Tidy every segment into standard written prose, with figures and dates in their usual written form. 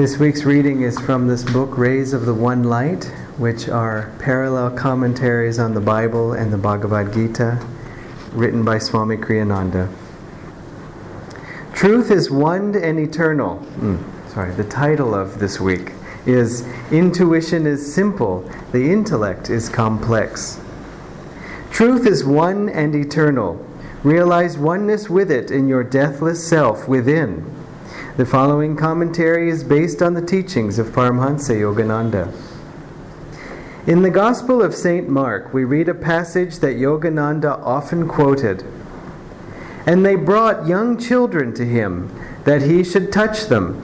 This week's reading is from this book, Rays of the One Light, which are parallel commentaries on the Bible and the Bhagavad Gita, written by Swami Kriyananda. Truth is one and eternal. The title of this week is Intuition is Simple, the Intellect is Complex. Truth is one and eternal. Realize oneness with it in your deathless self within. The following commentary is based on the teachings of Paramhansa Yogananda. In the Gospel of St. Mark, we read a passage that Yogananda often quoted. And they brought young children to him, that he should touch them,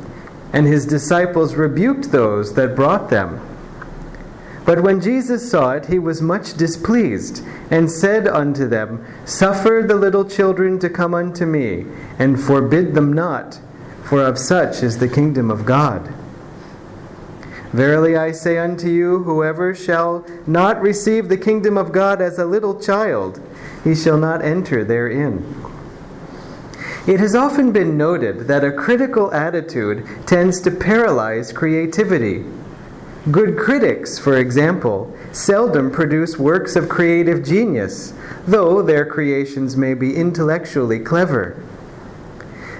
and his disciples rebuked those that brought them. But when Jesus saw it, he was much displeased, and said unto them, Suffer the little children to come unto me, and forbid them not, for of such is the kingdom of God. Verily I say unto you, whoever shall not receive the kingdom of God as a little child, he shall not enter therein. It has often been noted that a critical attitude tends to paralyze creativity. Good critics, for example, seldom produce works of creative genius, though their creations may be intellectually clever.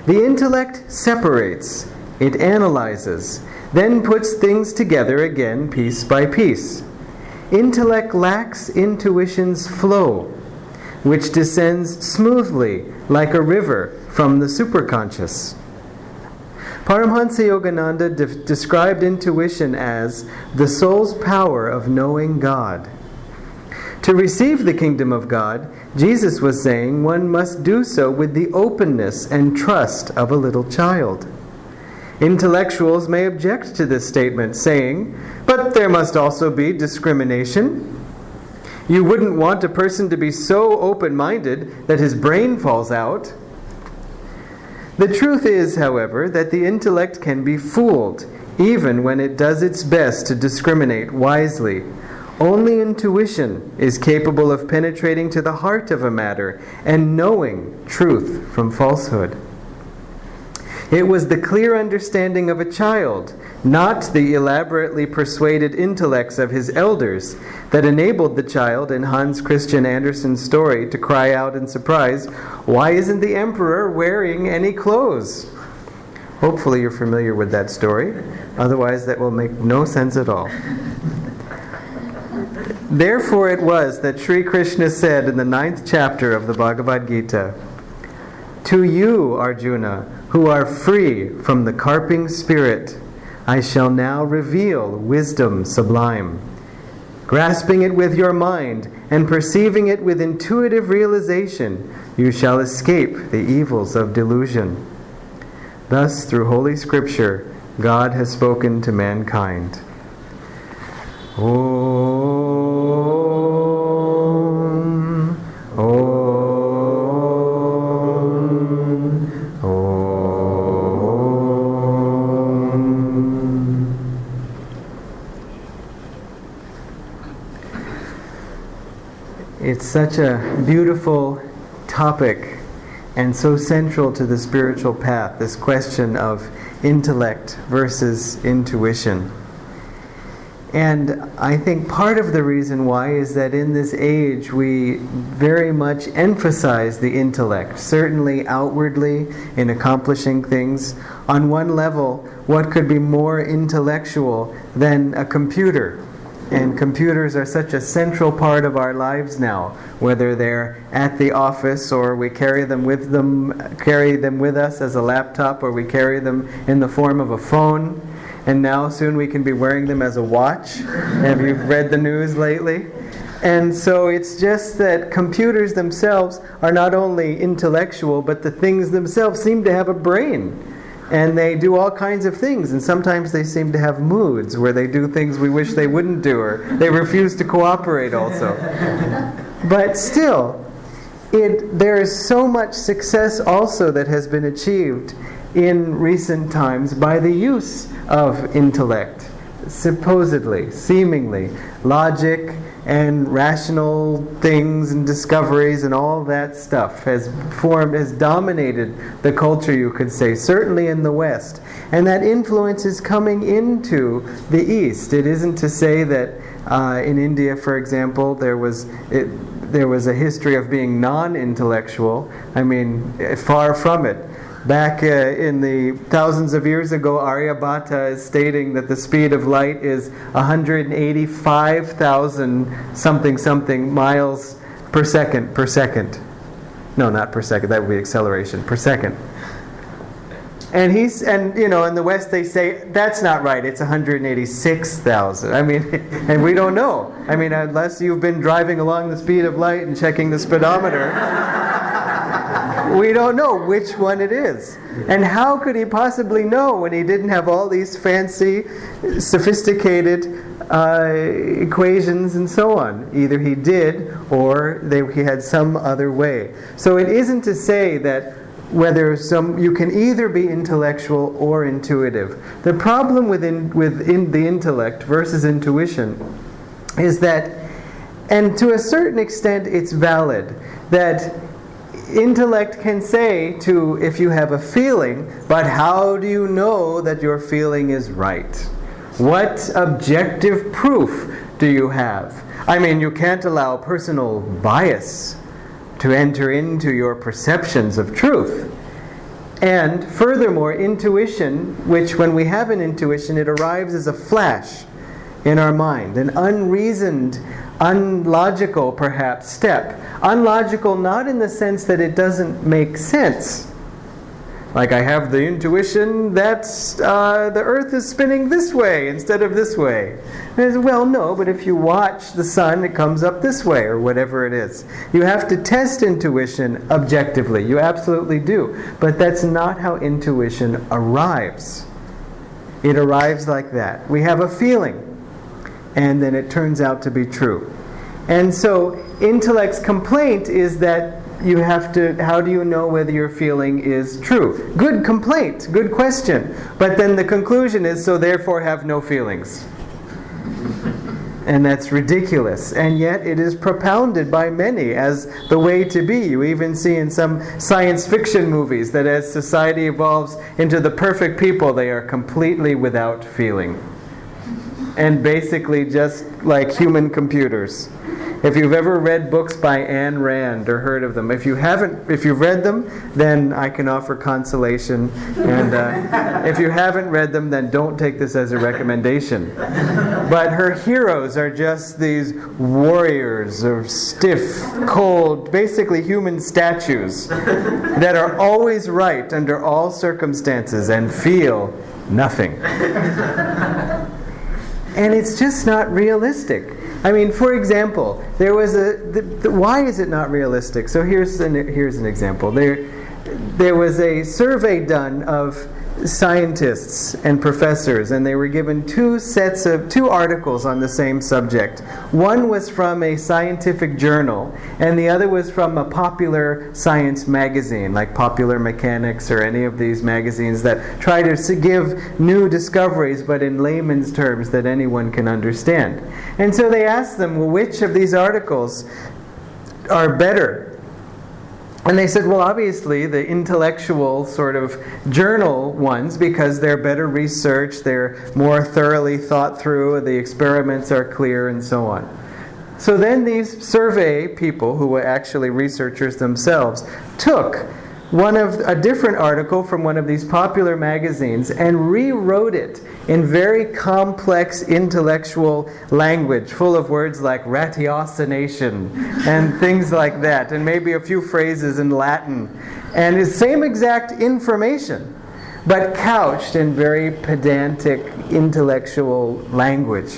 The intellect separates, it analyzes, then puts things together again piece by piece. Intellect lacks intuition's flow, which descends smoothly like a river from the superconscious. Paramhansa Yogananda described intuition as the soul's power of knowing God. To receive the kingdom of God, Jesus was saying one must do so with the openness and trust of a little child. Intellectuals may object to this statement, saying, but there must also be discrimination. You wouldn't want a person to be so open-minded that his brain falls out. The truth is, however, that the intellect can be fooled, even when it does its best to discriminate wisely. Only intuition is capable of penetrating to the heart of a matter and knowing truth from falsehood. It was the clear understanding of a child, not the elaborately persuaded intellects of his elders, that enabled the child in Hans Christian Andersen's story to cry out in surprise, "Why isn't the emperor wearing any clothes?" Hopefully you're familiar with that story. Otherwise that will make no sense at all. Therefore it was that Sri Krishna said in the 9th chapter of the Bhagavad Gita, "To you, Arjuna, who are free from the carping spirit, I shall now reveal wisdom sublime. Grasping it with your mind and perceiving it with intuitive realization, you shall escape the evils of delusion." Thus, through Holy Scripture, God has spoken to mankind. Om, Om, Om. It's such a beautiful topic and so central to the spiritual path, this question of intellect versus intuition. And I think part of the reason why is that in this age we very much emphasize the intellect, certainly outwardly in accomplishing things. On one level, what could be more intellectual than a computer? And computers are such a central part of our lives now, whether they're at the office or we carry them with us as a laptop, or we carry them in the form of a phone. And now soon we can be wearing them as a watch. Have you read the news lately? And so it's just that computers themselves are not only intellectual, but the things themselves seem to have a brain. And they do all kinds of things, and sometimes they seem to have moods where they do things we wish they wouldn't do, or they refuse to cooperate also. But still, there is so much success also that has been achieved in recent times by the use of intellect, supposedly, seemingly, logic, and rational things and discoveries and all that stuff has dominated the culture, you could say, certainly in the West. And that influence is coming into the East. It isn't to say that in India, for example, there was a history of being non-intellectual. I mean, far from it. Back in the thousands of years ago, Aryabhata is stating that the speed of light is 185,000 something miles per second. No, not per second. That would be acceleration. Per second. And in the West they say that's not right. It's 186,000. I mean, and we don't know. I mean, unless you've been driving along the speed of light and checking the speedometer, we don't know which one it is. And how could he possibly know when he didn't have all these fancy, sophisticated equations and so on? Either he did, or he had some other way. So it isn't to say that you can either be intellectual or intuitive. The problem with the intellect versus intuition is that, and to a certain extent it's valid, that intellect can say if you have a feeling, but how do you know that your feeling is right? What objective proof do you have? I mean, you can't allow personal bias to enter into your perceptions of truth. And furthermore, intuition, which when we have an intuition, it arrives as a flash in our mind, an unreasoned, unlogical perhaps step. Unlogical not in the sense that it doesn't make sense. Like I have the intuition that the earth is spinning this way instead of this way. Well, no, but if you watch the sun, it comes up this way, or whatever it is. You have to test intuition objectively. You absolutely do. But that's not how intuition arrives. It arrives like that. We have a feeling, and then it turns out to be true. And so intellect's complaint is that how do you know whether your feeling is true? Good complaint, good question. But then the conclusion is, so therefore have no feelings. And that's ridiculous. And yet it is propounded by many as the way to be. You even see in some science fiction movies that as society evolves into the perfect people, they are completely without feeling. And basically just like human computers. If you've ever read books by Ayn Rand or heard of them, if you've read them, then I can offer consolation. And if you haven't read them, then don't take this as a recommendation. But her heroes are just these warriors of stiff, cold, basically human statues that are always right under all circumstances and feel nothing. And it's just not realistic. I mean, for example, there was why is it not realistic? So here's an example. There was a survey done of scientists and professors, and they were given two articles on the same subject. One was from a scientific journal, and the other was from a popular science magazine, like Popular Mechanics or any of these magazines that try to give new discoveries, but in layman's terms that anyone can understand. And so they asked them, well, which of these articles are better? And they said, well, obviously the intellectual sort of journal ones, because they're better researched, they're more thoroughly thought through, the experiments are clear, and so on. So then these survey people, who were actually researchers themselves, took a different article from one of these popular magazines and rewrote it in very complex intellectual language, full of words like ratiocination and things like that, and maybe a few phrases in Latin. And the same exact information, but couched in very pedantic intellectual language.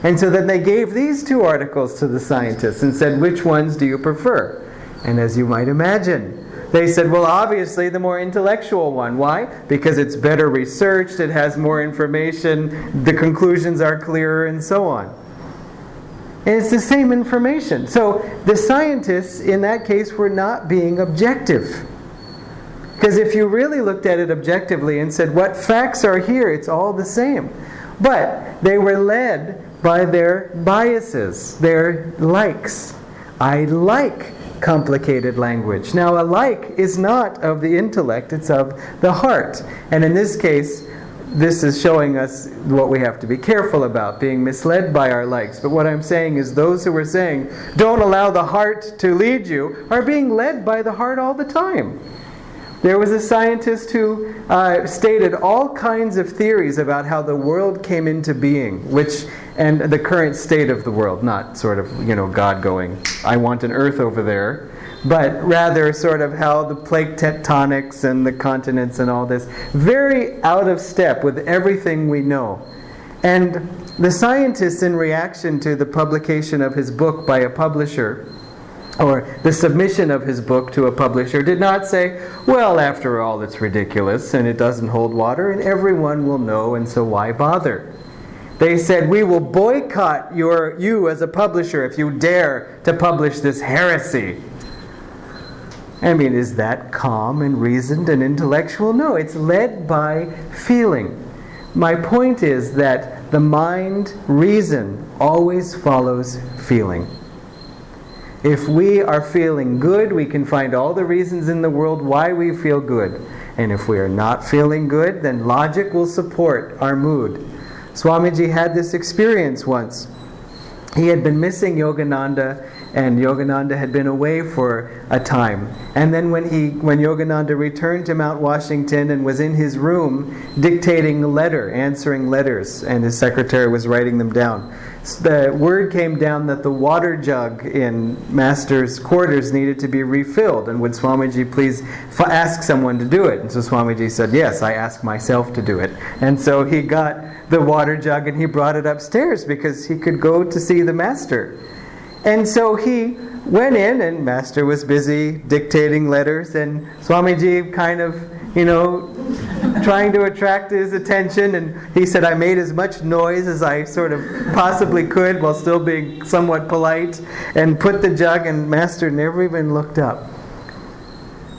And so then they gave these two articles to the scientists and said, which ones do you prefer? And as you might imagine, they said, well, obviously the more intellectual one. Why? Because it's better researched, it has more information, the conclusions are clearer, and so on. And it's the same information. So the scientists, in that case, were not being objective. Because if you really looked at it objectively and said, what facts are here, it's all the same. But they were led by their biases, their likes. I like complicated language. Now, a like is not of the intellect, it's of the heart. And in this case, this is showing us what we have to be careful about, being misled by our likes. But what I'm saying is those who are saying, don't allow the heart to lead you, are being led by the heart all the time. There was a scientist who stated all kinds of theories about how the world came into being, and the current state of the world, not sort of, God going, I want an earth over there, but rather sort of how the plate tectonics and the continents and all this, very out of step with everything we know. And the scientist, in reaction to the publication of his book by a publisher, or the submission of his book to a publisher, did not say, well, after all, it's ridiculous and it doesn't hold water and everyone will know, and so why bother? They said, we will boycott you as a publisher if you dare to publish this heresy. I mean, is that calm and reasoned and intellectual? No, it's led by feeling. My point is that the mind, reason, always follows feeling. If we are feeling good, we can find all the reasons in the world why we feel good. And if we are not feeling good, then logic will support our mood. Swamiji had this experience once. He had been missing Yogananda, and Yogananda had been away for a time. And then when Yogananda returned to Mount Washington and was in his room dictating a letter, answering letters, and his secretary was writing them down, the word came down that the water jug in Master's quarters needed to be refilled, and would Swamiji please ask someone to do it? And so Swamiji said, yes, I ask myself to do it. And so he got the water jug and he brought it upstairs because he could go to see the Master. And so he went in, and Master was busy dictating letters, and Swamiji kind of, trying to attract his attention, and he said, I made as much noise as I sort of possibly could while still being somewhat polite, and put the jug, and Master never even looked up.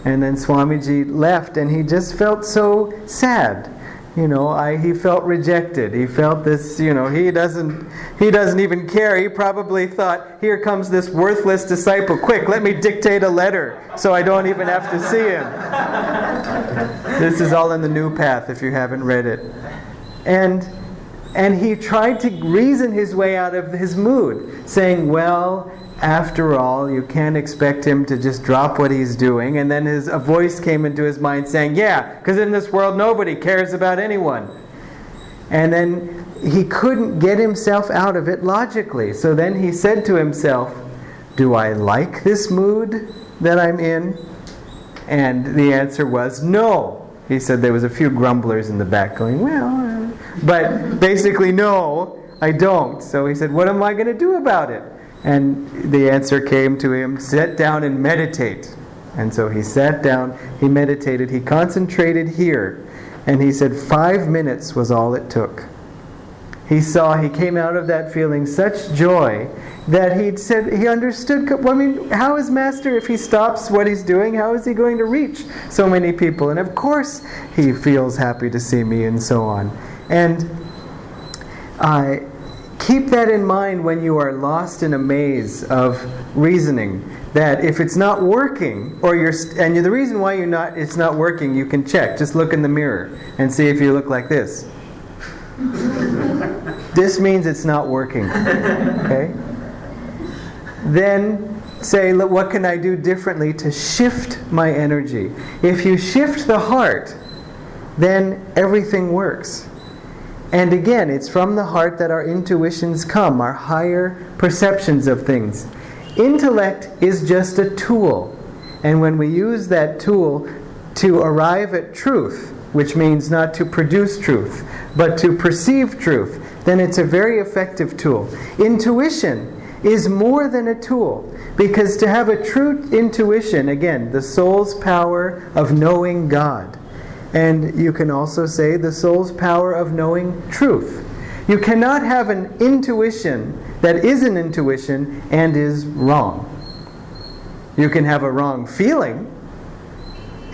And then Swamiji left, and he just felt so sad. He felt rejected. He felt this, he doesn't even care. He probably thought, here comes this worthless disciple. Quick, let me dictate a letter so I don't even have to see him. This is all in the New Path if you haven't read it. And he tried to reason his way out of his mood, saying, well, after all, you can't expect him to just drop what he's doing. And then a voice came into his mind saying, yeah, because in this world nobody cares about anyone. And then he couldn't get himself out of it logically. So then he said to himself, do I like this mood that I'm in? And the answer was no. He said there was a few grumblers in the back going, well, but basically no, I don't. So he said, what am I going to do about it? And the answer came to him, sit down and meditate. And so he sat down, he meditated, he concentrated here. And he said 5 minutes was all it took. He came out of that feeling such joy that he understood, how is Master, if he stops what he's doing, how is he going to reach so many people? And of course he feels happy to see me, and so on. And keep that in mind when you are lost in a maze of reasoning, that if it's not working, and the reason why it's not working, you can check. Just look in the mirror and see if you look like this. This means it's not working. Okay? Then say, look, what can I do differently to shift my energy? If you shift the heart, then everything works. And again, it's from the heart that our intuitions come, our higher perceptions of things. Intellect is just a tool. And when we use that tool to arrive at truth, which means not to produce truth, but to perceive truth, then it's a very effective tool. Intuition is more than a tool, because to have a true intuition, again, the soul's power of knowing God. And you can also say the soul's power of knowing truth. You cannot have an intuition that is an intuition and is wrong. You can have a wrong feeling,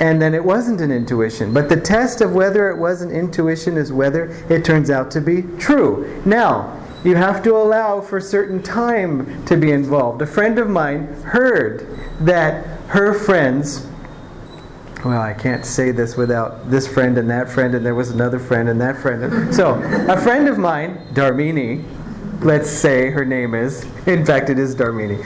and then it wasn't an intuition. But the test of whether it was an intuition is whether it turns out to be true. Now, You have to allow for certain time to be involved. A friend of mine heard that her friends, well, I can't say this without this friend, and there was another friend, and that friend. So, a friend of mine, Dharmini, let's say her name is, in fact it is Dharmini.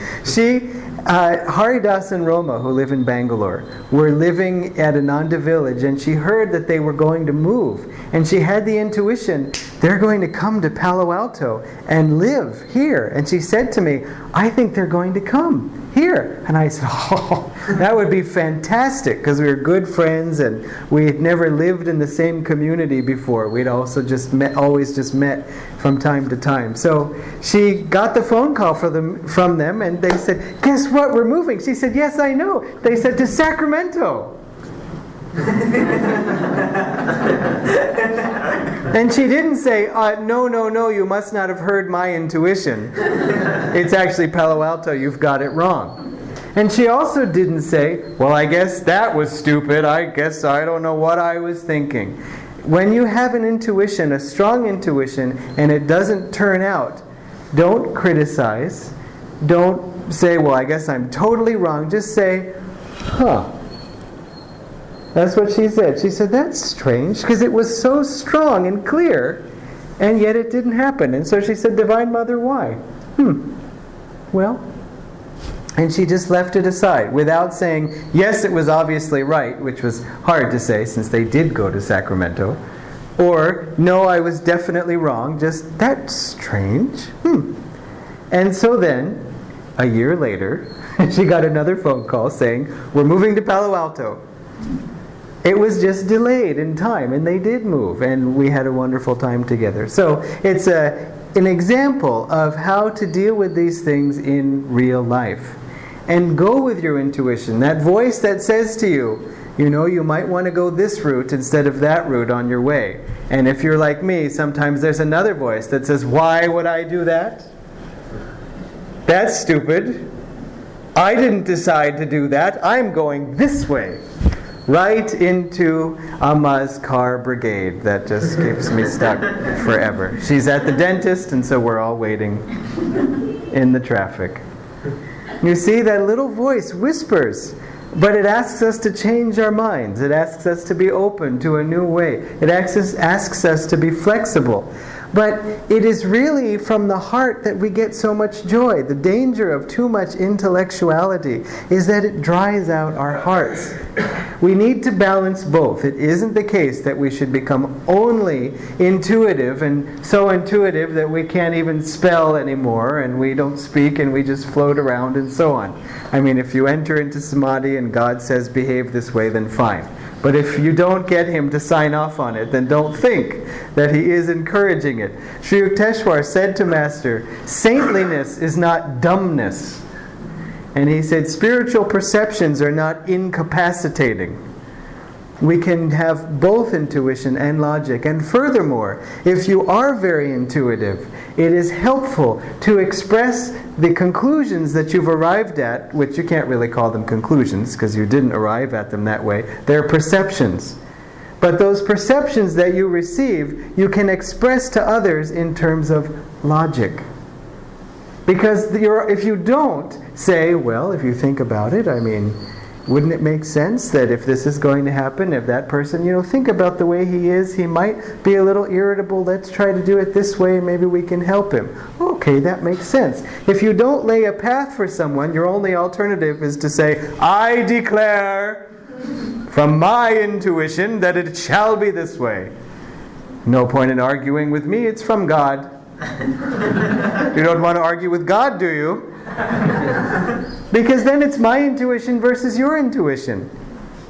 Haridas and Roma, who live in Bangalore, were living at Ananda village, and she heard that they were going to move. And she had the intuition, they're going to come to Palo Alto and live here. And she said to me, I think they're going to come here. And I said, oh, that would be fantastic, because we were good friends and we had never lived in the same community before. We'd also always just met from time to time. So she got the phone call from them, and they said, guess what, we're moving. She said, yes, I know. They said, to Sacramento. And she didn't say, no, you must not have heard my intuition. It's actually Palo Alto, you've got it wrong. And she also didn't say, well, I guess that was stupid. I guess I don't know what I was thinking. When you have an intuition, a strong intuition, and it doesn't turn out, don't criticize. Don't say, well, I guess I'm totally wrong. Just say, huh. That's what she said. She said, that's strange, because it was so strong and clear, and yet it didn't happen. And so she said, Divine Mother, why? Well, and she just left it aside without saying, yes, it was obviously right, which was hard to say since they did go to Sacramento, or no, I was definitely wrong, just, that's strange. And so then, a year later, she got another phone call saying, we're moving to Palo Alto. It was just delayed in time, and they did move, and we had a wonderful time together. So it's an example of how to deal with these things in real life. And go with your intuition, that voice that says to you, you might want to go this route instead of that route on your way. And if you're like me, sometimes there's another voice that says, why would I do that? That's stupid. I didn't decide to do that. I'm going this way. Right into Amma's car brigade. That just keeps me stuck forever. She's at the dentist, and so we're all waiting in the traffic. You see, that little voice whispers, but it asks us to change our minds. It asks us to be open to a new way. It asks us to be flexible. But it is really from the heart that we get so much joy. The danger of too much intellectuality is that it dries out our hearts. We need to balance both. It isn't the case that we should become only intuitive, and so intuitive that we can't even spell anymore, and we don't speak, and we just float around, and so on. I mean, if you enter into samadhi and God says behave this way, then fine. But if you don't get him to sign off on it, then don't think that he is encouraging it. Sri Yukteswar said to Master, saintliness is not dumbness. And he said, spiritual perceptions are not incapacitating. We can have both intuition and logic. And furthermore, if you are very intuitive, it is helpful to express the conclusions that you've arrived at, which you can't really call them conclusions because you didn't arrive at them that way. They're perceptions. But those perceptions that you receive, you can express to others in terms of logic. Because if you don't say, well, if you think about it, I mean, wouldn't it make sense that if this is going to happen, if that person, think about the way he is, he might be a little irritable, let's try to do it this way and maybe we can help him. Okay, that makes sense. If you don't lay a path for someone, your only alternative is to say, I declare from my intuition that it shall be this way. No point in arguing with me, it's from God. You don't want to argue with God, do you? Because then it's my intuition versus your intuition.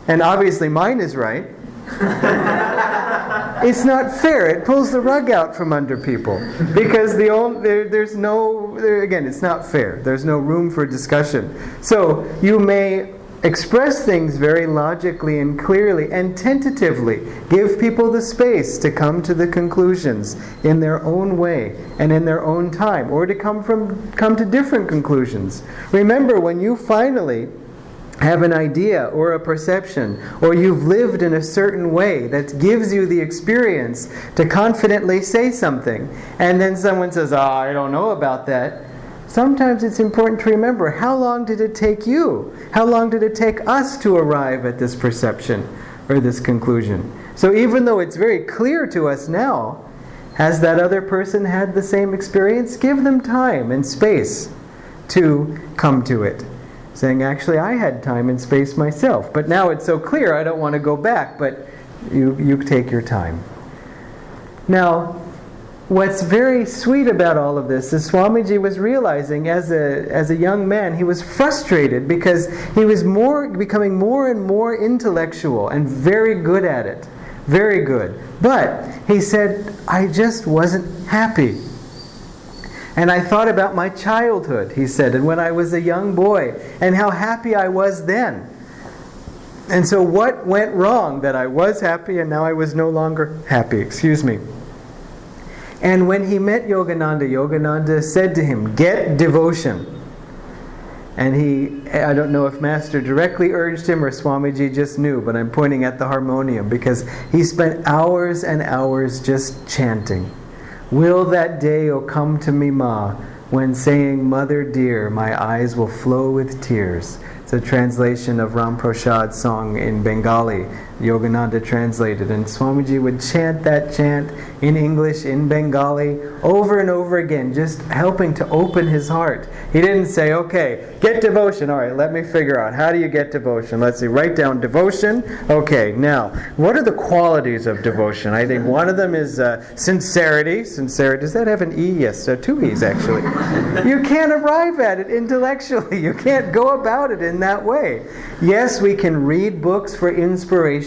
And obviously mine is right. It's not fair. It pulls the rug out from under people. Because it's not fair. There's no room for discussion. So you may express things very logically and clearly and tentatively. Give people the space to come to the conclusions in their own way and in their own time, or to come to different conclusions. Remember, when you finally have an idea or a perception, or you've lived in a certain way that gives you the experience to confidently say something, and then someone says, I don't know about that. Sometimes it's important to remember, how long did it take you? How long did it take us to arrive at this perception or this conclusion? So even though it's very clear to us now, has that other person had the same experience? Give them time and space to come to it. Saying, actually, I had time and space myself, but now it's so clear I don't want to go back, but you take your time. Now, what's very sweet about all of this is Swamiji was realizing as a young man, he was frustrated because he was becoming more and more intellectual and very good at it. Very good. But he said, I just wasn't happy. And I thought about my childhood, he said, and when I was a young boy, and how happy I was then. And so what went wrong that I was happy and now I was no longer happy? And when he met Yogananda, Yogananda said to him, get devotion. And I don't know if Master directly urged him or Swamiji just knew, but I'm pointing at the harmonium because he spent hours and hours just chanting. Will that day, O come to me, Ma, when saying, Mother dear, my eyes will flow with tears. It's a translation of Ram Prasad's song in Bengali. Yogananda translated, and Swamiji would chant that chant in English, in Bengali, over and over again, just helping to open his heart. He didn't say, okay, get devotion. All right, let me figure out, how do you get devotion? Let's see, write down devotion. Okay, now, what are the qualities of devotion? I think one of them is sincerity. Sincerity, does that have an E? Yes, two E's actually. You can't arrive at it intellectually. You can't go about it in that way. Yes, we can read books for inspiration.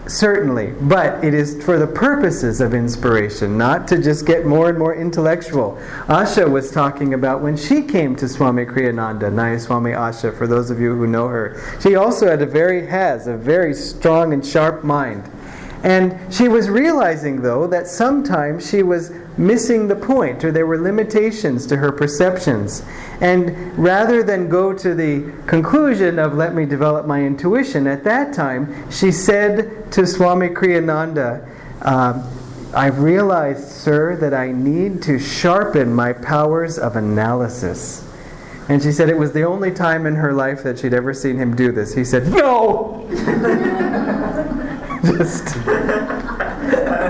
Certainly, but it is for the purposes of inspiration, not to just get more and more intellectual. Asha was talking about when she came to Swami Kriyananda, Nayaswami Asha, for those of you who know her. She also has a very strong and sharp mind. And she was realizing, though, that sometimes she was missing the point, or there were limitations to her perceptions. And rather than go to the conclusion of let me develop my intuition, at that time she said to Swami Kriyananda, I've realized, sir, that I need to sharpen my powers of analysis. And she said it was the only time in her life that she'd ever seen him do this. He said, no! Just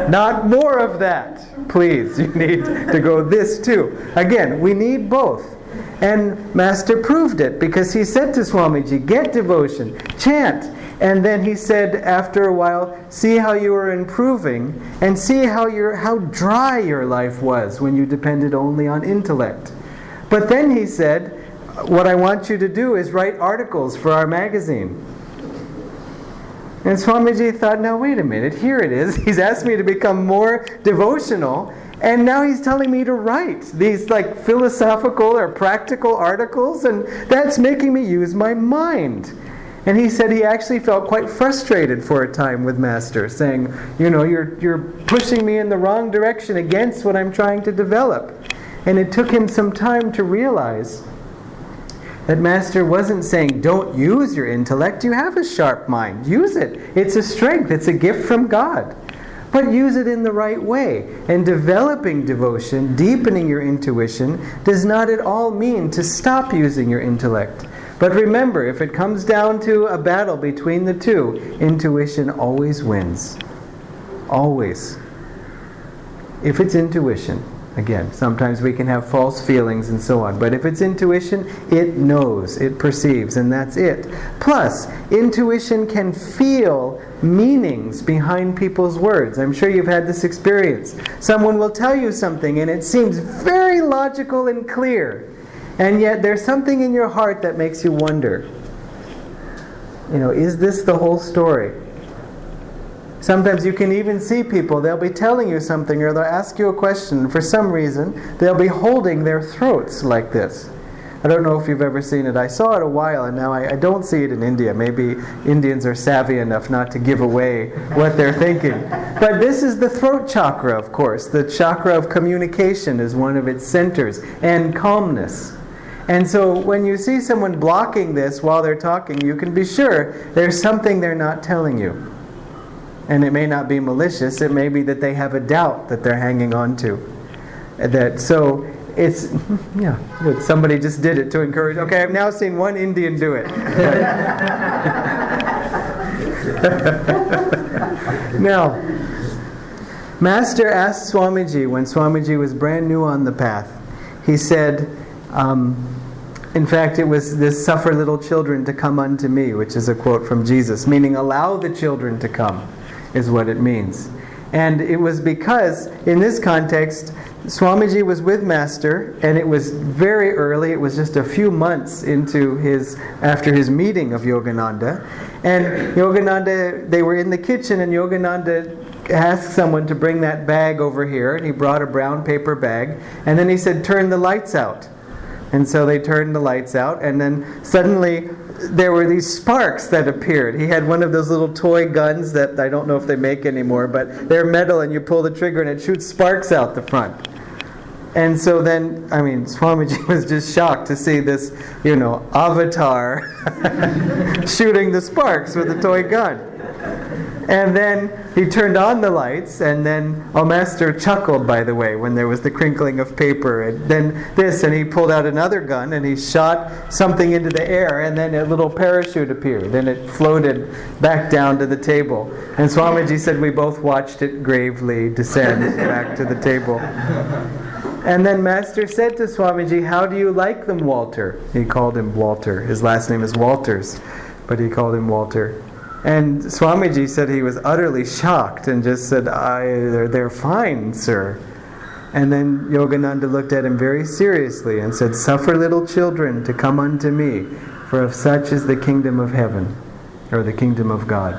not more of that, please. You need to go this too. Again, we need both. And Master proved it because he said to Swamiji, get devotion, chant. And then he said after a while, see how you are improving and see how dry your life was when you depended only on intellect. But then he said, what I want you to do is write articles for our magazine. And Swamiji thought, now wait a minute, here it is. He's asked me to become more devotional, and now he's telling me to write these like philosophical or practical articles, and that's making me use my mind. And he said he actually felt quite frustrated for a time with Master, saying, you're pushing me in the wrong direction against what I'm trying to develop. And it took him some time to realize that Master wasn't saying, don't use your intellect, you have a sharp mind, use it. It's a strength, it's a gift from God. But use it in the right way. And developing devotion, deepening your intuition, does not at all mean to stop using your intellect. But remember, if it comes down to a battle between the two, intuition always wins. Always. If it's intuition. Again, sometimes we can have false feelings and so on. But if it's intuition, it knows, it perceives, and that's it. Plus, intuition can feel meanings behind people's words. I'm sure you've had this experience. Someone will tell you something and it seems very logical and clear. And yet there's something in your heart that makes you wonder, is this the whole story? Sometimes you can even see people, they'll be telling you something or they'll ask you a question, and for some reason they'll be holding their throats like this. I don't know if you've ever seen it. I saw it a while and now I don't see it in India. Maybe Indians are savvy enough not to give away what they're thinking. But this is the throat chakra, of course. The chakra of communication is one of its centers, and calmness. And so when you see someone blocking this while they're talking, you can be sure there's something they're not telling you. And it may not be malicious, it may be that they have a doubt that they're hanging on to. So it's, yeah, somebody just did it to encourage. Okay, I've now seen one Indian do it. Now, Master asked Swamiji, when Swamiji was brand new on the path, he said, in fact, it was this "suffer little children to come unto me," which is a quote from Jesus, meaning allow the children to come, is what it means. And it was because, in this context, Swamiji was with Master, and it was very early. It was just a few months after his meeting of Yogananda. And Yogananda, they were in the kitchen, and Yogananda asked someone to bring that bag over here, and he brought a brown paper bag, and then he said, "Turn the lights out." And so they turned the lights out, and then suddenly there were these sparks that appeared. He had one of those little toy guns that I don't know if they make anymore, but they're metal, and you pull the trigger and it shoots sparks out the front. And so then, Swamiji was just shocked to see this, avatar shooting the sparks with a toy gun. And then he turned on the lights, and then Master chuckled, by the way, when there was the crinkling of paper, and then this, and he pulled out another gun, and he shot something into the air, and then a little parachute appeared, and it floated back down to the table. And Swamiji said we both watched it gravely descend back to the table. And then Master said to Swamiji, "How do you like them, Walter?" He called him Walter. His last name is Walters, but he called him Walter. And Swamiji said he was utterly shocked and just said, they're fine, sir. And then Yogananda looked at him very seriously and said, "Suffer little children to come unto me, for of such is the kingdom of heaven," or the kingdom of God.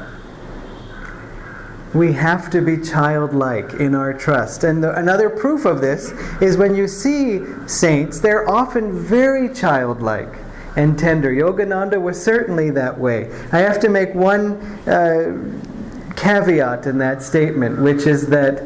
We have to be childlike in our trust. And another proof of this is when you see saints, they're often very childlike and tender. Yogananda was certainly that way. I have to make one caveat in that statement, which is that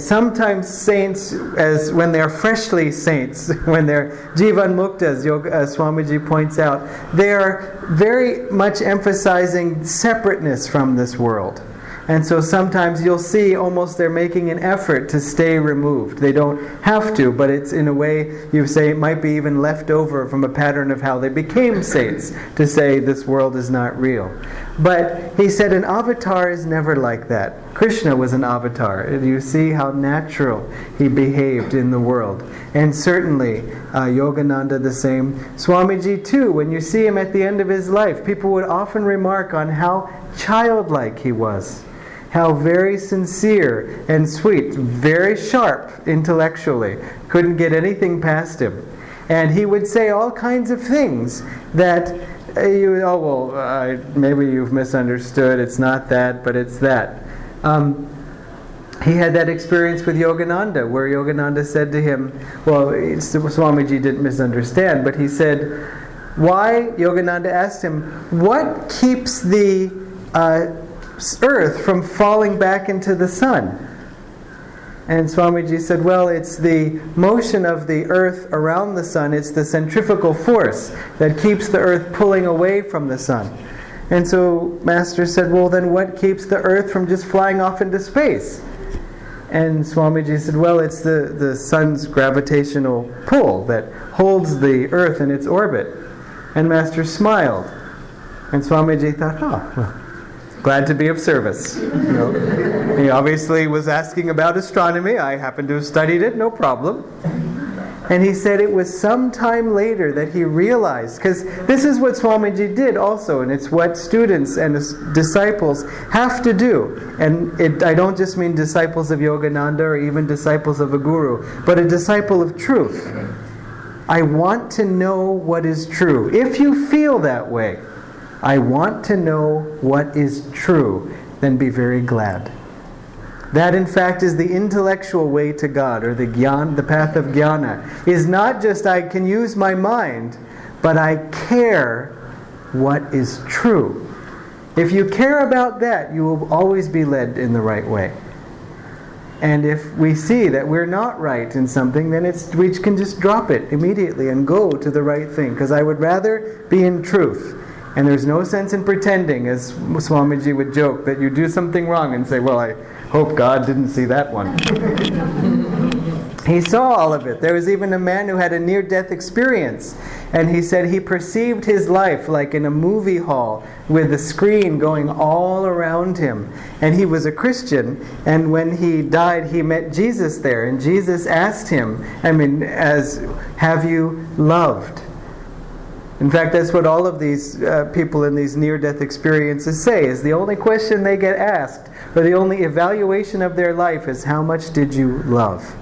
sometimes saints, as when they're freshly saints, when they're Jivan Muktas, Swamiji points out, they are very much emphasizing separateness from this world. And so sometimes you'll see almost they're making an effort to stay removed. They don't have to, but it's in a way you say it might be even left over from a pattern of how they became saints, to say this world is not real. But he said an avatar is never like that. Krishna was an avatar. You see how natural he behaved in the world. And certainly Yogananda the same. Swamiji too, when you see him at the end of his life, people would often remark on how childlike he was. How very sincere and sweet, very sharp intellectually, couldn't get anything past him. And he would say all kinds of things that, maybe you've misunderstood, it's not that, but it's that. He had that experience with Yogananda, where Yogananda said to him, Swamiji didn't misunderstand, but he said, why? Yogananda asked him, what keeps the earth from falling back into the sun? And Swamiji said, well, it's the motion of the earth around the sun. It's the centrifugal force that keeps the earth pulling away from the sun. And so Master said, well, then what keeps the earth from just flying off into space? And Swamiji said, well, it's the sun's gravitational pull that holds the earth in its orbit. And Master smiled. And Swamiji thought, glad to be of service. He obviously was asking about astronomy. I happen to have studied it, no problem. And he said it was some time later that he realized, because this is what Swamiji did also, and it's what students and disciples have to do. And I don't just mean disciples of Yogananda or even disciples of a guru, but a disciple of truth. I want to know what is true. If you feel that way, I want to know what is true, then be very glad. That, in fact, is the intellectual way to God, or the path of jnana. Is not just I can use my mind, but I care what is true. If you care about that, you will always be led in the right way. And if we see that we're not right in something, then we can just drop it immediately and go to the right thing. Because I would rather be in truth. And there's no sense in pretending, as Swamiji would joke, that you do something wrong and say, well, I hope God didn't see that one. He saw all of it. There was even a man who had a near-death experience. And he said he perceived his life like in a movie hall with a screen going all around him. And he was a Christian. And when he died, he met Jesus there. And Jesus asked him, have you loved? In fact, that's what all of these people in these near-death experiences say, is the only question they get asked, or the only evaluation of their life is, how much did you love?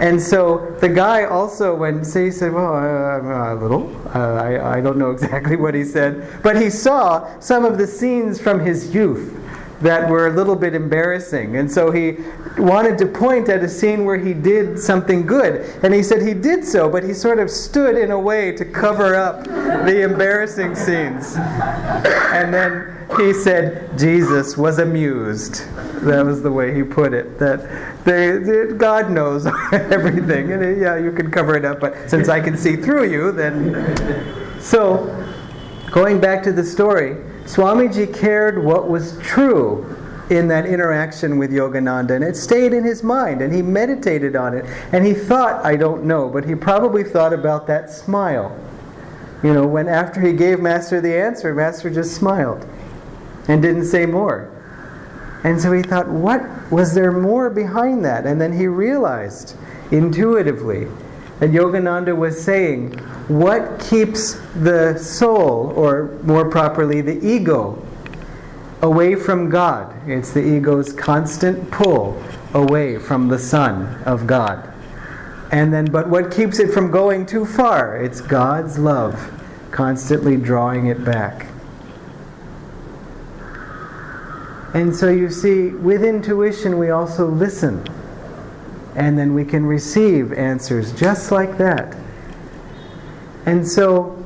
And so the guy also, he said, well, a little. I don't know exactly what he said. But he saw some of the scenes from his youth that were a little bit embarrassing. And so he wanted to point at a scene where he did something good. And he said he did so, but he sort of stood in a way to cover up the embarrassing scenes. And then he said Jesus was amused. That was the way he put it. That God knows everything. And yeah, you can cover it up, but since I can see through you, then... So, going back to the story, Swamiji cared what was true in that interaction with Yogananda, and it stayed in his mind, and he meditated on it, and he thought, I don't know, but he probably thought about that smile. You know, when after he gave Master the answer, Master just smiled and didn't say more. And so he thought, what was there more behind that? And then he realized intuitively that Yogananda was saying, what keeps the soul, or more properly the ego, away from God? It's the ego's constant pull away from the Son of God. And then, but what keeps it from going too far? It's God's love, constantly drawing it back. And so you see, with intuition we also listen. And then we can receive answers just like that. And so,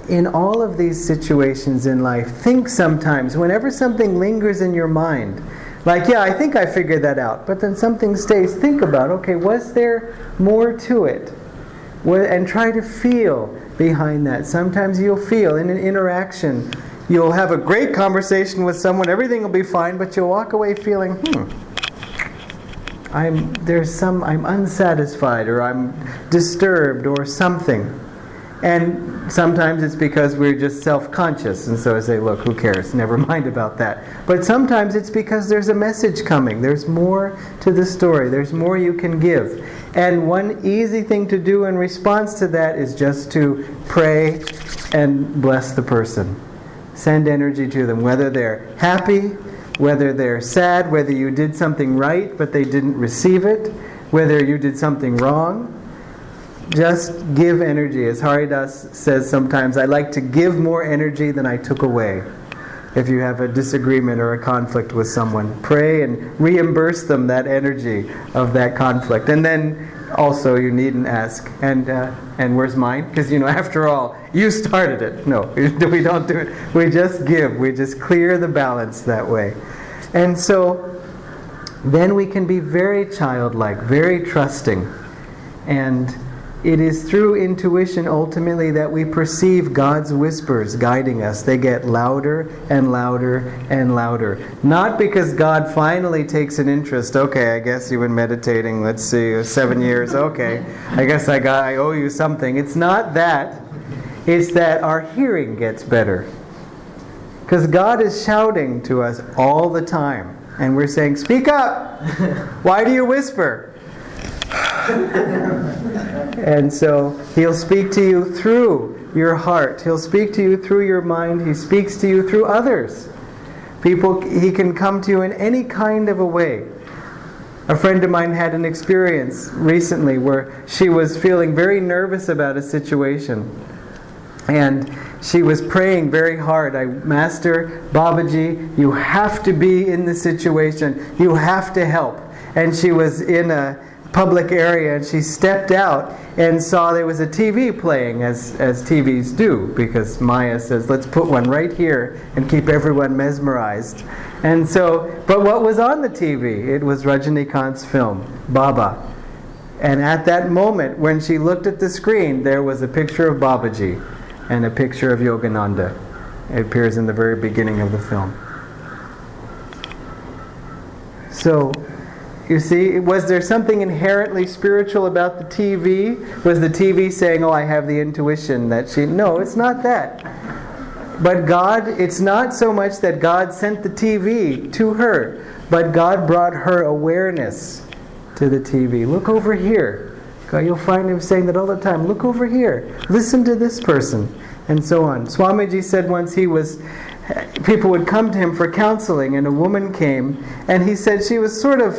in all of these situations in life, think sometimes, whenever something lingers in your mind, like, yeah, I think I figured that out, but then something stays, think about, okay, was there more to it? And try to feel behind that. Sometimes you'll feel in an interaction, you'll have a great conversation with someone, everything will be fine, but you'll walk away feeling, I'm unsatisfied, or I'm disturbed, or something. And sometimes it's because we're just self-conscious, and so I say, look, who cares? Never mind about that. But sometimes it's because there's a message coming. There's more to the story. There's more you can give. And one easy thing to do in response to that is just to pray and bless the person. Send energy to them, whether they're happy, whether they're sad, whether you did something right but they didn't receive it, whether you did something wrong. Just give energy. As Haridas says sometimes, I like to give more energy than I took away. If you have a disagreement or a conflict with someone, pray and reimburse them that energy of that conflict. And then also you needn't ask, and where's mine? Because, after all, you started it. No, we don't do it. We just give. We just clear the balance that way. And so then we can be very childlike, very trusting. And it is through intuition ultimately that we perceive God's whispers guiding us. They get louder and louder and louder. Not because God finally takes an interest. Okay, I guess you've been meditating, let's see, 7 years. Okay, I guess I owe you something. It's not that. It's that our hearing gets better. Because God is shouting to us all the time. And we're saying, speak up! Why do you whisper? And so He'll speak to you through your heart. He'll speak to you through your mind. He speaks to you through others. He can come to you in any kind of a way. A friend of mine had an experience recently where she was feeling very nervous about a situation. And she was praying very hard. Master, Babaji, you have to be in the situation. You have to help. And she was in a public area, and she stepped out and saw there was a TV playing, as TVs do, because Maya says, let's put one right here and keep everyone mesmerized. And so, but what was on the TV? It was Rajinikanth's film, Baba. And at that moment, when she looked at the screen, there was a picture of Babaji and a picture of Yogananda. It appears in the very beginning of the film. So, you see, was there something inherently spiritual about the TV? Was the TV saying, oh, I have the intuition that she... No, it's not that. But God, it's not so much that God sent the TV to her, but God brought her awareness to the TV. Look over here. God, you'll find him saying that all the time. Look over here. Listen to this person. And so on. Swamiji said once people would come to him for counseling, and a woman came, and he said she was sort of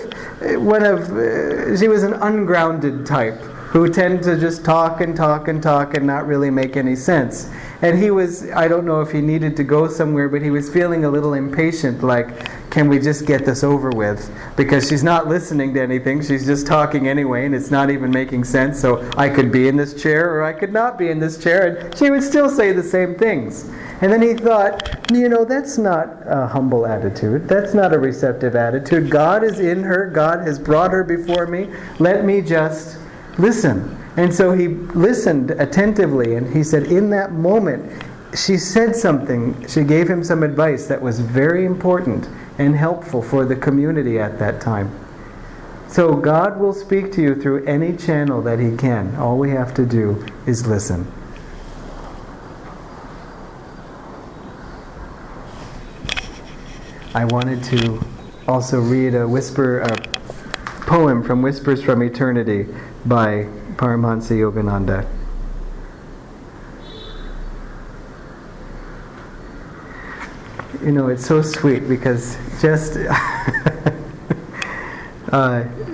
she was an ungrounded type who tended to just talk and talk and talk and not really make any sense. And I don't know if he needed to go somewhere, but he was feeling a little impatient, like, can we just get this over with? Because she's not listening to anything, she's just talking anyway, and it's not even making sense, so I could be in this chair or I could not be in this chair, and she would still say the same things. And then he thought, that's not a humble attitude, that's not a receptive attitude. God is in her, God has brought her before me, let me just listen. And so he listened attentively, and he said in that moment, she said something, she gave him some advice that was very important and helpful for the community at that time. So God will speak to you through any channel that he can. All we have to do is listen. I wanted to also read a poem from Whispers from Eternity by Paramahansa Yogananda. It's so sweet because just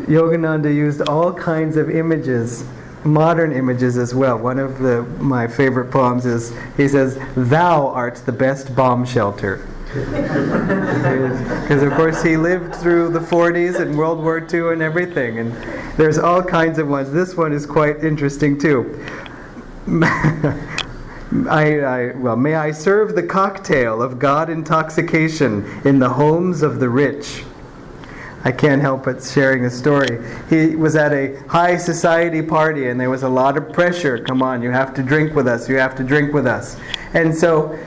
Yogananda used all kinds of images, modern images as well. One of my favorite poems is, he says, "Thou art the best bomb shelter." Because of course he lived through the 40s and World War II and everything, and there's all kinds of ones. This one is quite interesting too. May I serve the cocktail of God intoxication in the homes of the rich. I can't help but sharing a story. He was at a high society party and there was a lot of pressure. Come on, you have to drink with us, you have to drink with us. And so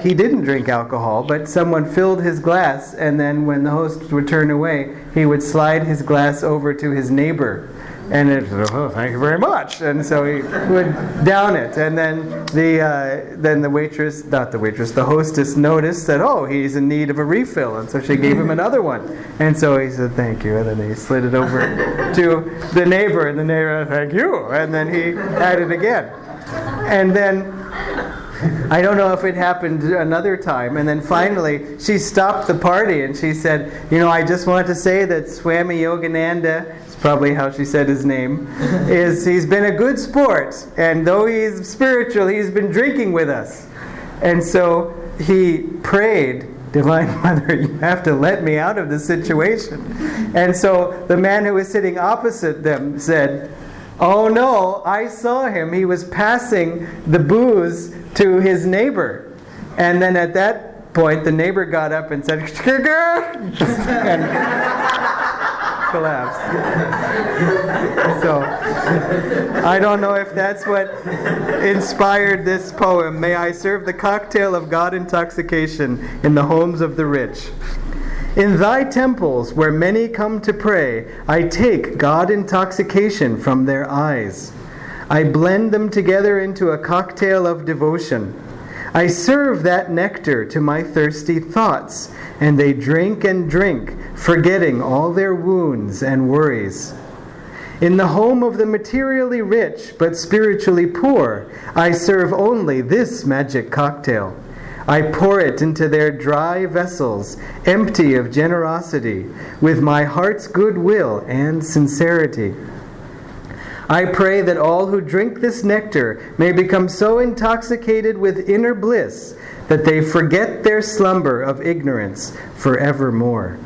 he didn't drink alcohol, but someone filled his glass, and then when the host would turn away, he would slide his glass over to his neighbor. And oh, thank you very much. And so he would down it. And then the hostess noticed that, oh, he's in need of a refill. And so she gave him another one. And so he said, thank you. And then he slid it over to the neighbor. And the neighbor, thank you. And then he had it again. And then, I don't know if it happened another time. And then finally, she stopped the party and she said, I just want to say that Swami Yogananda, probably how she said his name, he's been a good sport, and though he's spiritual, he's been drinking with us. And so he prayed, Divine Mother, you have to let me out of this situation. And so the man who was sitting opposite them said, oh no, I saw him. He was passing the booze to his neighbor. And then at that point, the neighbor got up and said, and collapsed. So, I don't know if that's what inspired this poem. May I serve the cocktail of God intoxication in the homes of the rich. In thy temples, where many come to pray, I take God intoxication from their eyes. I blend them together into a cocktail of devotion. I serve that nectar to my thirsty thoughts, and they drink and drink, forgetting all their wounds and worries. In the home of the materially rich but spiritually poor, I serve only this magic cocktail. I pour it into their dry vessels, empty of generosity, with my heart's goodwill and sincerity. I pray that all who drink this nectar may become so intoxicated with inner bliss that they forget their slumber of ignorance forevermore.